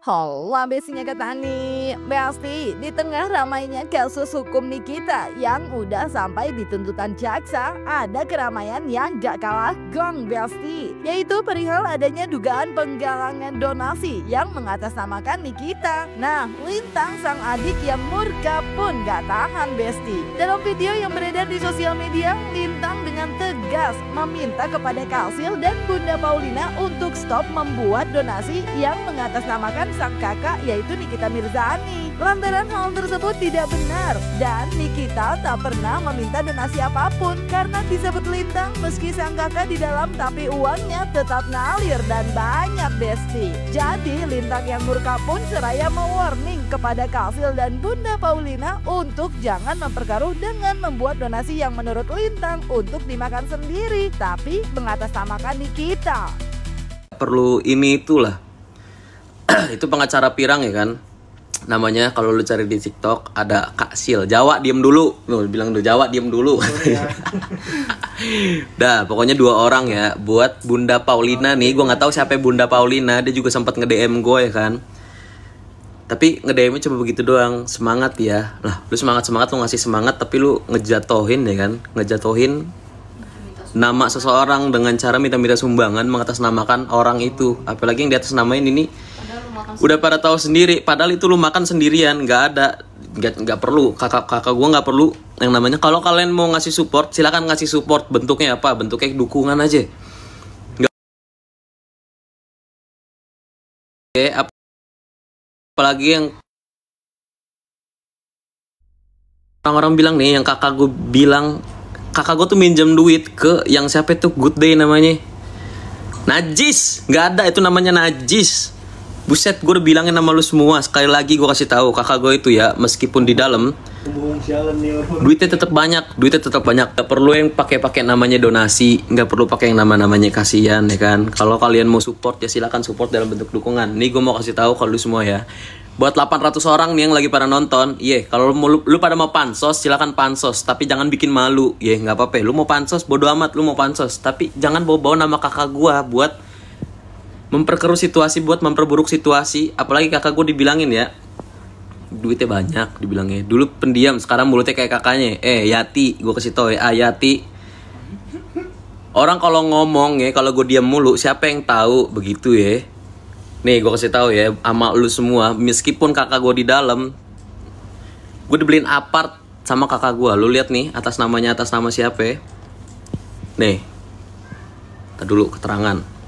Hola besinya Ketani, Besti, di tengah ramainya kasus hukum Nikita yang udah sampai di tuntutan jaksa, ada keramaian yang gak kalah gong Besti, yaitu perihal adanya dugaan penggalangan donasi yang mengatasnamakan Nikita. Nah, Lintang sang adik yang murka pun gak tahan Besti. Dalam video yang beredar di sosial media, Lintang dengan tegas meminta kepada Kalsil dan Bunda Paulina untuk stop membuat donasi yang mengatasnamakan sang kakak yaitu Nikita Mirzani. Lantaran hal tersebut tidak benar dan Nikita tak pernah meminta donasi apapun karena disebut Lintang meski sang kakak di dalam tapi uangnya tetap ngalir dan banyak Besti. Jadi Lintang yang murka pun seraya mewarning kepada Kalsil dan Bunda Paulina untuk jangan memperkeruh dengan membuat donasi yang menurut Lintang untuk dimakan sendiri tapi mengatasnamakan Nikita. Perlu ini itulah. Itu pengacara Pirang ya kan, namanya kalau lu cari di TikTok ada Kak Sil. Jawa diem dulu, bilang tuh Jawa diem dulu. Dah pokoknya 2 orang ya buat Bunda Paulina nih. Gue nggak tahu siapa Bunda Paulina, dia juga sempat nge-DM gue ya kan. Tapi nge-DM-nya cuma begitu doang, semangat ya. Lah lu semangat lu ngasih semangat tapi lu ngejatohin ya kan, ngejatohin nama seseorang dengan cara minta-minta sumbangan mengatasnamakan orang itu. Apalagi yang di atas namain ini udah pada tahu sendiri, padahal itu lu makan sendirian, nggak perlu kakak gue nggak perlu yang namanya. Kalau kalian mau ngasih support silakan ngasih support, bentuknya apa, bentuknya dukungan aja. Nggak, apalagi yang orang-orang bilang nih, yang kakak gue bilang kakak gue tuh minjem duit ke yang siapa tuh, Good Day namanya, najis, nggak ada itu namanya najis. Buset, gue udah bilangin sama lu semua. Sekali lagi gue kasih tahu, kakak gue itu ya, meskipun di dalam duitnya tetap banyak, Gak perlu yang pakai namanya donasi, nggak perlu pakai yang namanya kasihan ya kan. Kalau kalian mau support ya silakan support dalam bentuk dukungan. Nih gue mau kasih tahu kalau lu semua ya, buat 800 orang nih yang lagi pada nonton, kalau lu pada mau pansos silakan pansos, tapi jangan bikin malu, nggak apa-apa. Lu mau pansos bodo amat, lu mau pansos, tapi jangan bawa-bawa nama kakak gue buat memperkeruh situasi, buat memperburuk situasi. Apalagi kakak gue dibilangin ya, duitnya banyak dibilangnya. Dulu pendiam, sekarang mulutnya kayak kakaknya. Yati, gue kasih tau ya, Yati. Orang kalau ngomong ya, kalau gue diam mulu, siapa yang tahu begitu ya. Nih gue kasih tahu ya, sama lu semua, meskipun kakak gue di dalam, gue dibeliin apart sama kakak gue. Lu lihat nih, atas nama siapa ya. Nih, kita dulu keterangan.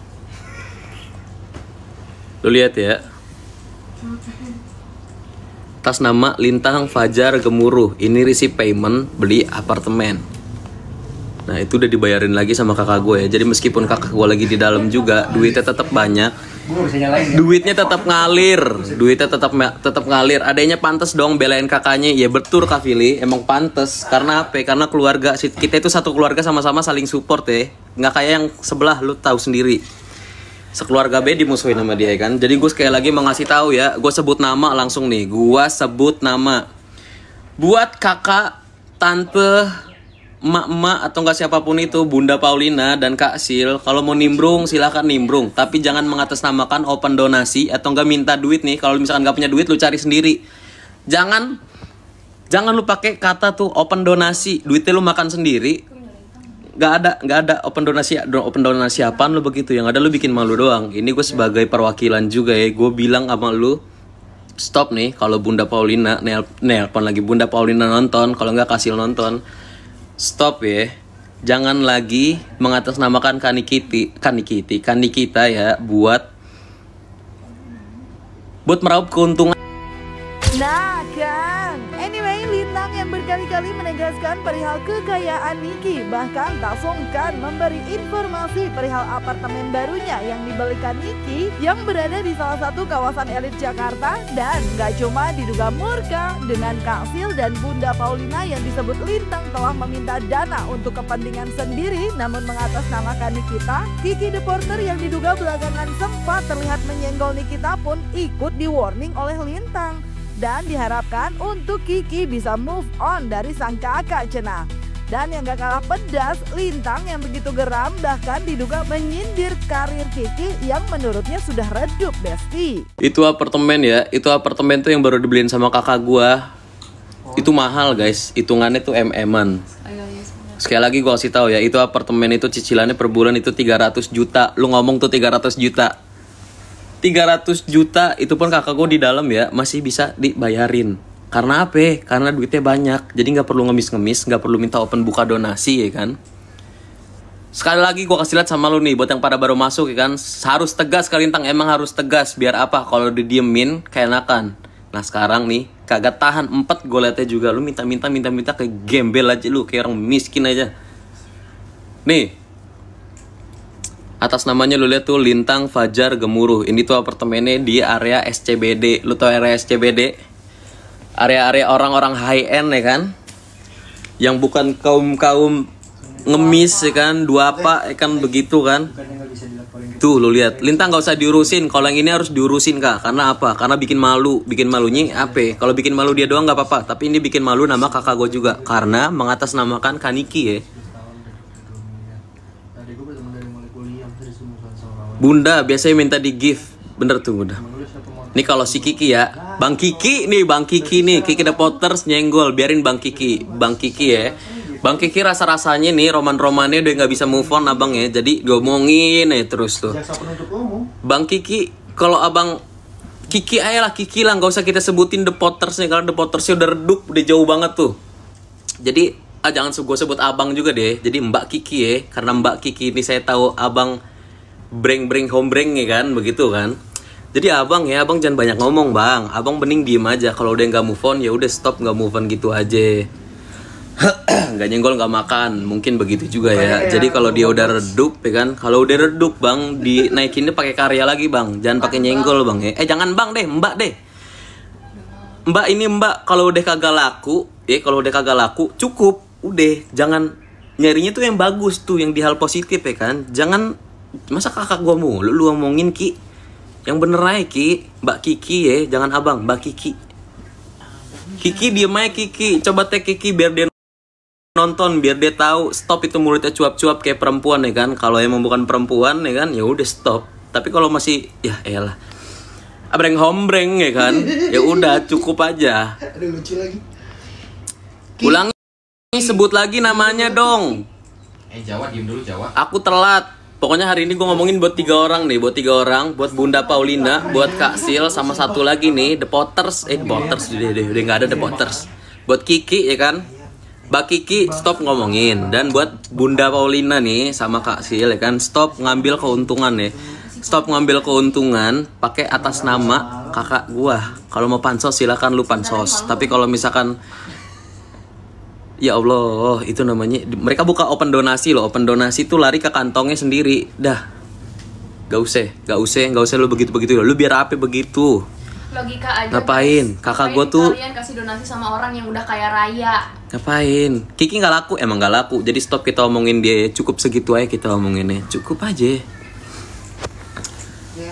Lu lihat ya, atas nama Lintang Fajar Gemuruh, ini receipt payment beli apartemen. Nah itu udah dibayarin lagi sama kakak gue ya. Jadi meskipun kakak gue lagi di dalam juga, duitnya tetap banyak, duitnya tetap ngalir, tetap ngalir. Adanya pantas dong belain kakaknya. Ya betul Kak Fili, emang pantas. Karena apa? Karena keluarga kita itu satu keluarga, sama-sama saling support ya. Nggak kayak yang sebelah, lu tahu sendiri. Sekeluarga B dimusuhin sama dia kan. Jadi gue sekali lagi mau ngasih tahu ya, gue sebut nama langsung nih. Gue sebut nama buat kakak, tante, emak-emak atau enggak siapapun itu, Bunda Paulina dan Kak Sil. Kalau mau nimbrung silahkan nimbrung, tapi jangan mengatasnamakan open donasi atau enggak minta duit nih. Kalau misalkan nggak punya duit lu cari sendiri. Jangan lu pakai kata tuh open donasi, duitnya lu makan sendiri. Gak ada open donasi apaan lu begitu, yang ada lu bikin malu doang. Ini gue sebagai perwakilan juga ya, gue bilang sama lu stop nih. Kalau Bunda Paulina nelpon lagi, Bunda Paulina nonton, kalau nggak Kasil nonton, stop ya. Jangan lagi mengatasnamakan Nikita ya buat meraup keuntungan. Nah kan, anyway Lintang yang berkali-kali menegaskan perihal kekayaan Niki, bahkan tak sungkan memberi informasi perihal apartemen barunya yang dibelikan Niki yang berada di salah satu kawasan elit Jakarta. Dan gak cuma diduga murka dengan Kak Sil dan Bunda Paulina yang disebut Lintang telah meminta dana untuk kepentingan sendiri namun mengatasnamakan Nikita, Kiki The Porter yang diduga belakangan sempat terlihat menyenggol Nikita pun ikut di warning oleh Lintang. Dan diharapkan untuk Kiki bisa move on dari sang kakak cenah. Dan yang gak kalah pedas, Lintang yang begitu geram bahkan diduga menyindir karir Kiki yang menurutnya sudah redup, Besti. Itu apartemen ya, itu apartemen tuh yang baru dibeliin sama kakak gua. Itu mahal guys, hitungannya tuh MM-an. Sekali lagi gua kasih tahu ya, itu apartemen itu cicilannya per bulan itu 300 juta. Lu ngomong tuh 300 juta. 300 juta itu pun kakak gua di dalam ya masih bisa dibayarin. Karena apa? Karena duitnya banyak. Jadi nggak perlu ngemis-ngemis, nggak perlu minta open buka donasi ya kan. Sekali lagi gue kasih lihat sama lu nih, buat yang pada baru masuk ya kan, harus tegas Kalintang, emang harus tegas. Biar apa? Kalau didiemin keenakan. Nah sekarang nih kagak tahan 4 gue liatnya juga. Lu minta ke gembel aja lu, kayak orang miskin aja. Nih, atas namanya lu lihat tuh Lintang Fajar Gemuruh. Ini tuh apartemennya di area SCBD. Lu tau area SCBD? Area-area orang-orang high end ya kan, yang bukan kaum ngemis ya kan, dua apa ya kan, begitu kan. Tuh lu lihat, Lintang gak usah diurusin. Kalau yang ini harus diurusin kak. Karena apa? Karena bikin malu. Bikin malunya apa? Kalau bikin malu dia doang gak apa-apa, tapi ini bikin malu nama kakak gue juga, karena mengatasnamakan Kaniki ya. Bunda biasanya minta di gift. Bener tuh Bunda. Nih kalau si Kiki ya, Bang Kiki nih, Kiki The Potters nyenggol, biarin Bang Kiki ya. Bang Kiki rasa-rasanya nih roman-romannya udah nggak bisa move on abang ya, jadi ngomongin ya terus tuh. Bang Kiki, kalau abang Kiki aja lah, Kiki lah, nggak usah kita sebutin The Potters nih, karena The Pottersnya udah redup, udah jauh banget tuh. Jadi jangan gue sebut abang juga deh, jadi Mbak Kiki ya, karena Mbak Kiki ini saya tahu abang breng hombreng ya kan, begitu kan. Jadi abang ya, abang jangan banyak ngomong bang. Abang mending diem aja. Kalau udah nggak move on ya udah stop, nggak move on gitu aja. Nggak nyenggol nggak makan, mungkin begitu juga ya. Jadi kalau dia udah redup ya kan, kalau udah redup bang, dinaikinnya pakai karya lagi bang. Jangan pakai nyenggol bang ya. Jangan bang deh, mbak deh. Mbak ini mbak, kalau udah kagak laku, kalau udah kagak laku cukup, udah. Jangan nyarinya tuh yang bagus tuh, yang di hal positif ya kan. Jangan masa kakak gua mulu lu ngomongin Ki. Yang bener aja Ki, Mbak Kiki ya, jangan abang, Mbak Kiki. Kiki diem aja Kiki, coba tag Kiki biar dia nonton, biar dia tahu stop itu mulutnya cuap-cuap kayak perempuan ya kan. Kalau emang bukan perempuan ya kan, ya udah stop. Tapi kalau masih ya elah, abreng hombreng ya kan, ya udah cukup aja. Ada lucu lagi. Ulangi, sebut lagi namanya dong. Jawa, diem dulu Jawa. Aku telat. Pokoknya hari ini gue ngomongin buat 3 orang nih, buat Bunda Paulina, buat Kak Sil, sama satu lagi nih, The Potters, The Potters udah nggak ada The Potters. Buat Kiki ya kan, Mbak Kiki stop ngomongin, dan buat Bunda Paulina nih sama Kak Sil ya kan, stop ngambil keuntungan ya, stop ngambil keuntungan, pakai atas nama kakak gua. Kalau mau pansos silakan lu pansos, tapi kalau misalkan ya Allah, itu namanya mereka buka open donasi loh. Open donasi tuh lari ke kantongnya sendiri. Dah. Gak usah lu begitu-begitu. Lu biar apa begitu? Logika aja. Ngapain? Kakak gue tuh kalian kasih donasi sama orang yang udah kaya raya. Ngapain? Kiki nggak laku, emang nggak laku. Jadi stop kita omongin dia. Cukup segitu aja kita omonginnya. Cukup aja.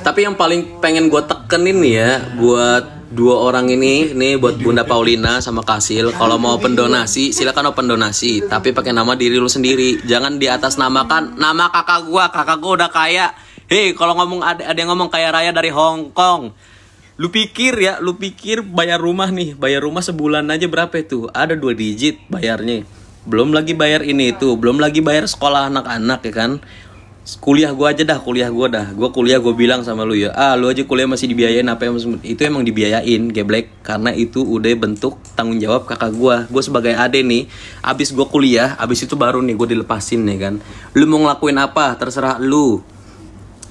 Tapi yang paling pengen gue tekenin nih ya, buat 2 orang ini nih, buat Bunda Paulina sama Kasil, kalau mau open donasi silakan open donasi, tapi pakai nama diri lu sendiri. Jangan di atas namakan nama kakak gua udah kaya. Hei, kalau ngomong ada yang ngomong kaya raya dari Hong Kong. Lu pikir bayar rumah sebulan aja berapa itu? Ada 2 digit bayarnya. Belum lagi bayar ini itu, belum lagi bayar sekolah anak-anak ya kan. Kuliah gue kuliah gue bilang sama lu ya, lu aja kuliah masih dibiayain apa yang itu emang dibiayain geblek, karena itu udah bentuk tanggung jawab kakak gue sebagai ade nih. Abis gue kuliah, abis itu baru nih gue dilepasin ya kan. Lu mau ngelakuin apa terserah lu,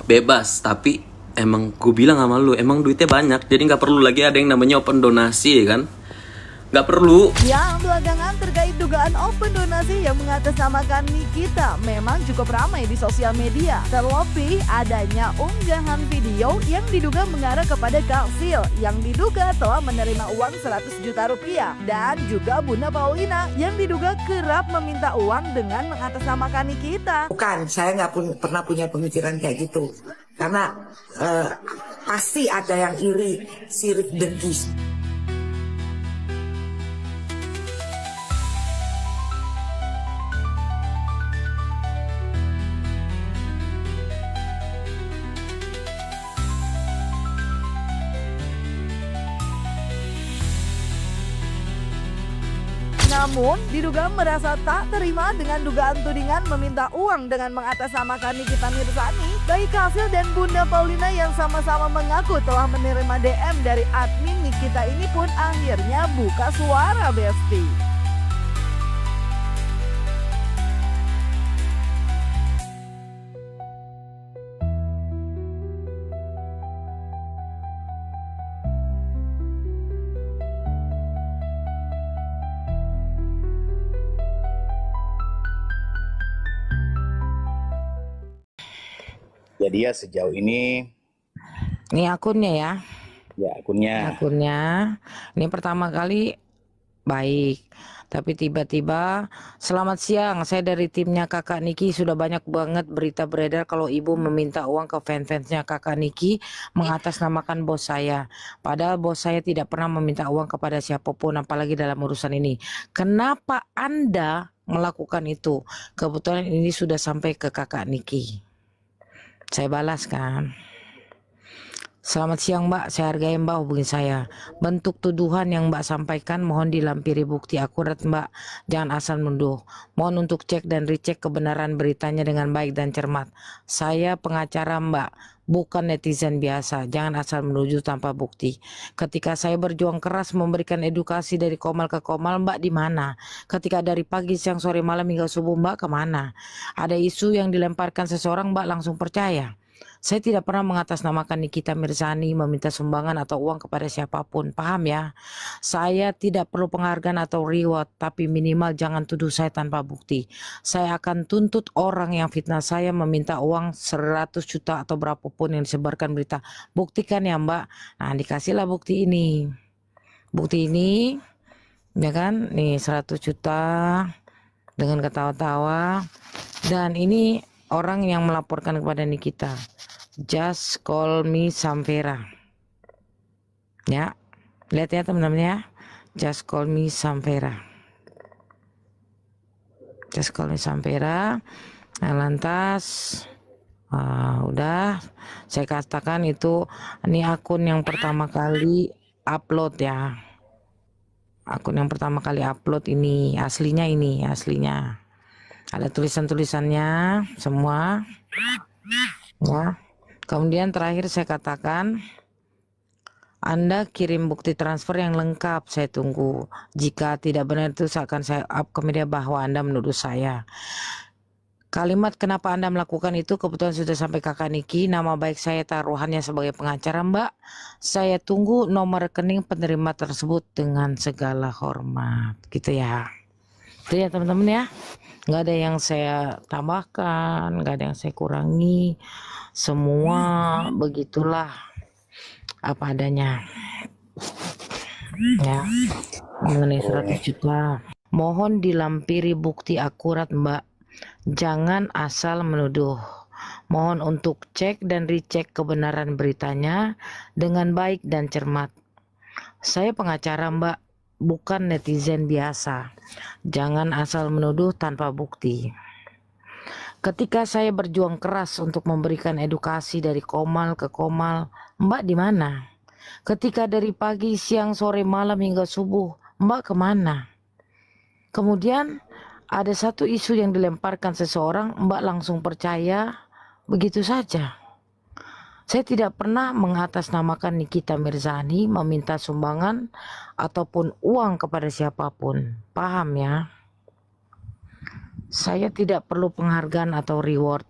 bebas, tapi emang gue bilang sama lu, emang duitnya banyak, jadi nggak perlu lagi ada yang namanya open donasi ya kan. Nggak perlu. Yang belakangan terkait dugaan open donasi yang mengatasnamakan Nikita memang cukup ramai di sosial media. Terlebih adanya unggahan video yang diduga mengarah kepada Kak Sil yang diduga telah menerima uang 100 juta rupiah. Dan juga Bunda Paulina yang diduga kerap meminta uang dengan mengatasnamakan Nikita. Bukan, saya nggak pernah punya pemikiran kayak gitu. Karena pasti ada yang iri, sirik, dengki. Namun, diduga merasa tak terima dengan dugaan tudingan meminta uang dengan mengatasnamakan Nikita Mirzani, baik Kasil dan Bunda Paulina yang sama-sama mengaku telah menerima DM dari admin Nikita ini pun akhirnya buka suara, Besti. Jadi ya sejauh ini akunnya ya. ya akunnya Ini pertama kali baik, tapi tiba-tiba selamat siang, saya dari timnya kakak Niki. Sudah banyak banget berita beredar kalau ibu meminta uang ke fans-fansnya kakak Niki mengatasnamakan bos saya. Padahal bos saya tidak pernah meminta uang kepada siapapun, apalagi dalam urusan ini. Kenapa Anda melakukan itu? Kebetulan ini sudah sampai ke kakak Niki. Saya balas kan, selamat siang Mbak, saya hargai Mbak hubungi saya. Bentuk tuduhan yang Mbak sampaikan mohon dilampiri bukti akurat Mbak, jangan asal menuduh. Mohon untuk cek dan recheck kebenaran beritanya dengan baik dan cermat. Saya pengacara Mbak, bukan netizen biasa, jangan asal menuduh tanpa bukti. Ketika saya berjuang keras memberikan edukasi dari komal ke komal, Mbak di mana? Ketika dari pagi, siang, sore, malam hingga subuh, Mbak kemana? Ada isu yang dilemparkan seseorang, Mbak langsung percaya. Saya tidak pernah mengatasnamakan Nikita Mirzani meminta sumbangan atau uang kepada siapapun, paham ya? Saya tidak perlu penghargaan atau reward, tapi minimal jangan tuduh saya tanpa bukti. Saya akan tuntut orang yang fitnah saya meminta uang 100 juta atau berapapun yang disebarkan berita. Buktikan ya Mbak. Nah, dikasihlah bukti ini. Bukti ini, ya kan? Nih 100 juta dengan ketawa-tawa. Dan ini orang yang melaporkan kepada Nikita. Just call me Samvera. Ya, lihat ya teman-teman ya. Just call me Samvera. Just call me Samvera. Nah, lantas, udah saya katakan itu ini akun yang pertama kali upload ya. Akun yang pertama kali upload ini aslinya ada tulisan-tulisannya semua ya. Kemudian terakhir saya katakan, Anda kirim bukti transfer yang lengkap, saya tunggu. Jika tidak benar itu akan saya up ke media bahwa Anda menuduh saya. Kalimat kenapa Anda melakukan itu kebetulan sudah sampai kakak Niki. Nama baik saya taruhannya sebagai pengacara Mbak. Saya tunggu nomor rekening penerima tersebut dengan segala hormat. Gitu ya. Itu ya teman-teman ya. Nggak ada yang saya tambahkan, nggak ada yang saya kurangi. Semua begitulah apa adanya. Ya. Mengenai 100 juta. Mohon dilampiri bukti akurat Mbak. Jangan asal menuduh. Mohon untuk cek dan recheck kebenaran beritanya dengan baik dan cermat. Saya pengacara Mbak, bukan netizen biasa. Jangan asal menuduh tanpa bukti. Ketika saya berjuang keras untuk memberikan edukasi dari komal ke komal, Mbak di mana? Ketika dari pagi, siang, sore, malam hingga subuh, Mbak kemana? Kemudian ada satu isu yang dilemparkan seseorang, Mbak langsung percaya begitu saja. Saya tidak pernah mengatasnamakan Nikita Mirzani meminta sumbangan ataupun uang kepada siapapun. Paham ya? Saya tidak perlu penghargaan atau reward,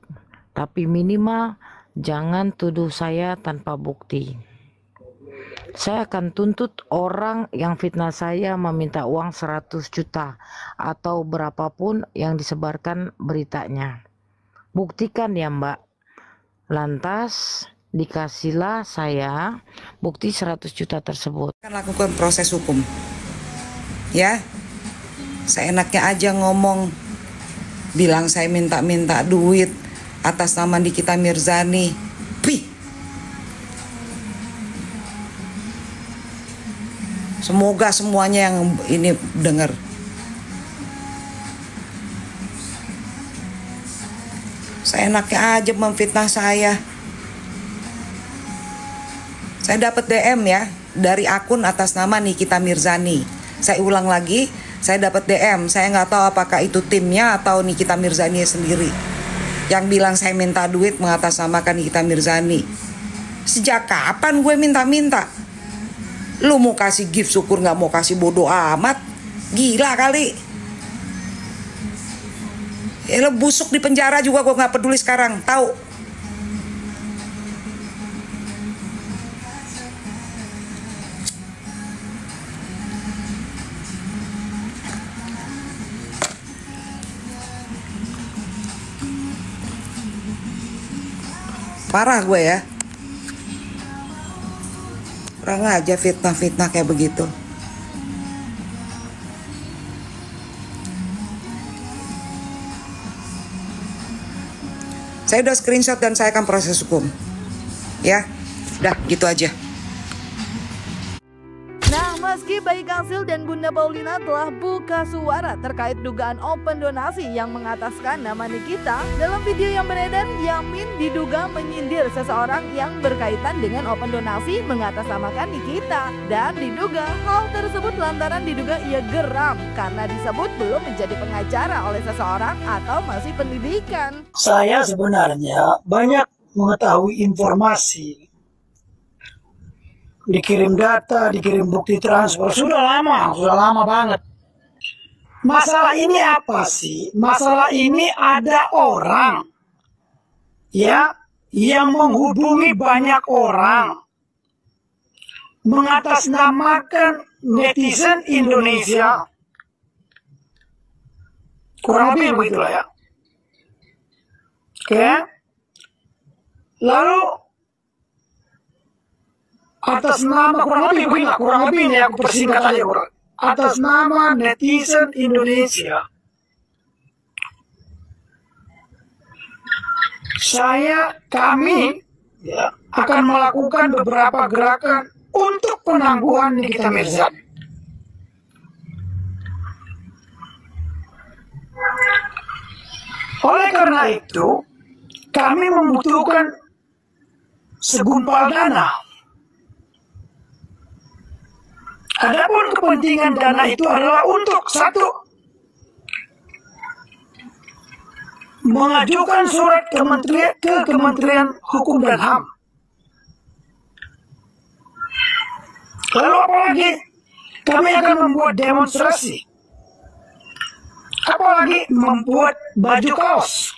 tapi minimal jangan tuduh saya tanpa bukti. Saya akan tuntut orang yang fitnah saya meminta uang 100 juta atau berapapun yang disebarkan beritanya. Buktikan ya Mbak. Lantas dikasihlah saya bukti 100 juta tersebut. Akan lakukan proses hukum. Ya. Seenaknya aja ngomong, bilang saya minta duit atas nama Nikita Mirzani. Pih. Semoga semuanya yang ini dengar. Seenaknya aja memfitnah saya. Saya dapat DM ya dari akun atas nama Nikita Mirzani. Saya ulang lagi, Saya dapat DM, saya nggak tahu apakah itu timnya atau Nikita Mirzani sendiri yang bilang saya minta duit mengatasnamakan Nikita Mirzani. Sejak kapan gue minta-minta? Lu mau kasih gift syukur, nggak mau kasih bodoh amat. Gila kali. Lo busuk di penjara juga gue nggak peduli sekarang, tahu? Parah gue ya. Kurang aja fitnah-fitnah kayak begitu. Saya udah screenshot dan saya akan proses hukum. Ya, udah gitu aja. Nah, meski Bayi Kansil dan Bunda Paulina telah buka suara terkait dugaan open donasi yang mengataskan nama Nikita, dalam video yang beredar, Yamin diduga menyindir seseorang yang berkaitan dengan open donasi mengatasnamakan Nikita. Dan diduga hal tersebut lantaran diduga ia geram karena disebut belum menjadi pengacara oleh seseorang atau masih pendidikan. Saya sebenarnya banyak mengetahui informasi, dikirim data, dikirim bukti transfer, sudah lama banget. Masalah ini apa sih? Masalah ini ada orang ya yang menghubungi banyak orang mengatasnamakan netizen Indonesia. Kurang lebih begitulah ya. Oke. Lalu atas nama kurang lebih ini aku persingkat aja kurang. Atas nama netizen Indonesia, kami ya, akan melakukan beberapa gerakan untuk penangguhan Nikita Mirzani. Oleh karena itu, kami membutuhkan segumpal dana. Adapun kepentingan dana itu adalah untuk satu, mengajukan surat ke Kementerian Hukum dan HAM. Lalu apalagi kami akan membuat demonstrasi, apalagi membuat baju kaos.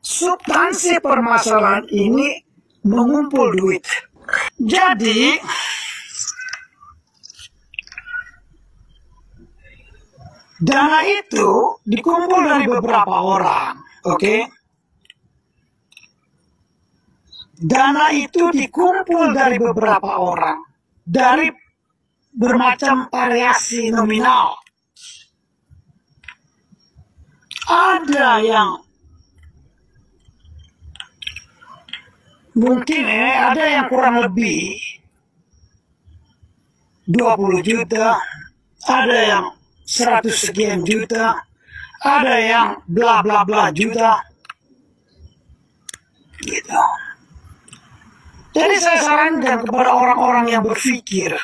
Substansi permasalahan ini mengumpul duit. Jadi dana itu dikumpul dari beberapa orang, oke? Dana itu dikumpul dari beberapa orang, dari bermacam variasi nominal. Ada yang mungkin ada yang kurang lebih 20 juta, ada yang 100 sekian juta, ada yang bla bla bla juta, gitu. Jadi saya sarankan kepada orang-orang yang berpikir,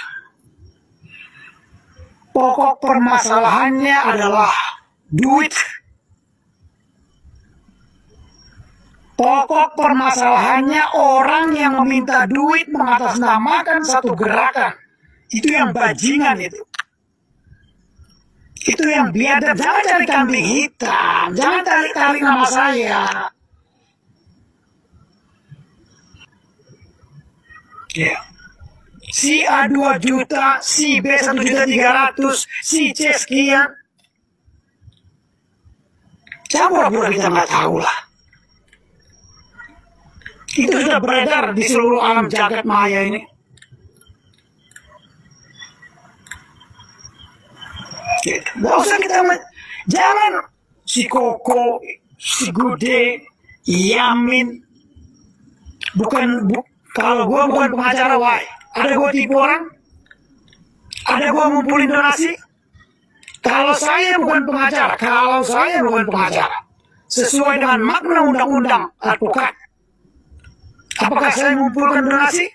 pokok permasalahannya adalah duit. Pokok permasalahannya orang yang meminta duit mengatasnamakan satu gerakan. Itu yang bajingan itu. Itu yang biadab. Jangan cari kambing hitam. Jangan tarik-tarik nama saya. Ya. Si A 2 juta, si B 1.300.000, si C sekian. Jangan pura-pura kita nggak tahu lah. Itu sudah beredar di seluruh alam jagat maya ini. Gak usah jangan si Koko, si Gude, Yamin. Kalau gue bukan pengacara, why? Ada gue tipu orang? Ada gue ngumpulin donasi? Kalau saya bukan pengacara, sesuai dengan makna undang-undang advokat, apakah saya mengumpulkan donasi?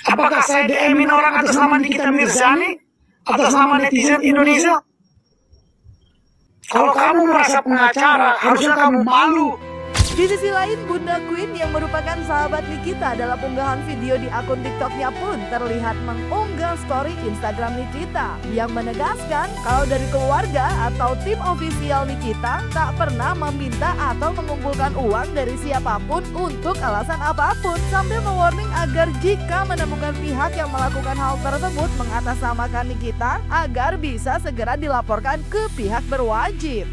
Apakah saya DM-in orang atas nama Nikita Mirzani? Atas nama netizen Indonesia? Kalau kamu merasa pengacara, harusnya kamu malu. Di sisi lain, Bunda Queen yang merupakan sahabat Nikita dalam unggahan video di akun TikToknya pun terlihat mengunggah story Instagram Nikita yang menegaskan kalau dari keluarga atau tim ofisial Nikita tak pernah meminta atau mengumpulkan uang dari siapapun untuk alasan apapun, sambil mewarning agar jika menemukan pihak yang melakukan hal tersebut mengatasnamakan Nikita agar bisa segera dilaporkan ke pihak berwajib.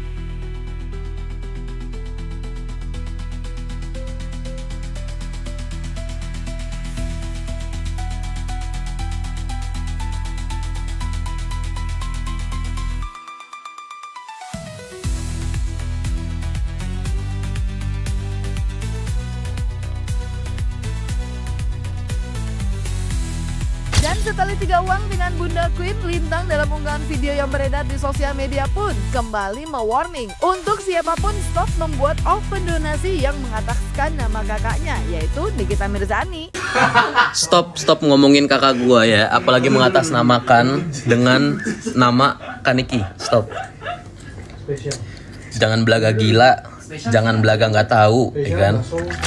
Dan setali tiga uang dengan Bunda Queen, Lintang dalam unggahan video yang beredar di sosial media pun kembali mewarning untuk siapapun stop membuat open donasi yang mengataskan nama kakaknya, yaitu Nikita Mirzani. Stop ngomongin kakak gua ya, apalagi mengatasnamakan dengan nama Kaniki. Stop. Jangan belaga gila. Jangan belaga nggak tahu, ya kan?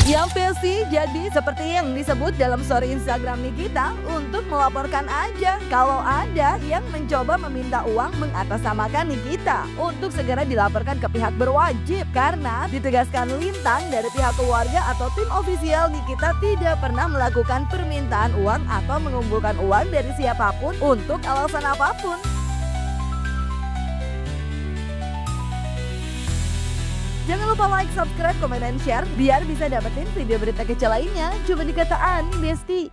Yang pasti jadi seperti yang disebut dalam story Instagram Nikita untuk melaporkan aja kalau ada yang mencoba meminta uang mengatasnamakan Nikita untuk segera dilaporkan ke pihak berwajib, karena ditegaskan Lintang dari pihak keluarga atau tim ofisial Nikita tidak pernah melakukan permintaan uang atau mengumpulkan uang dari siapapun untuk alasan apapun. Jangan lupa like, subscribe, komen, dan share biar bisa dapetin video berita kece lainnya. Cuma di Kata Ani Besti.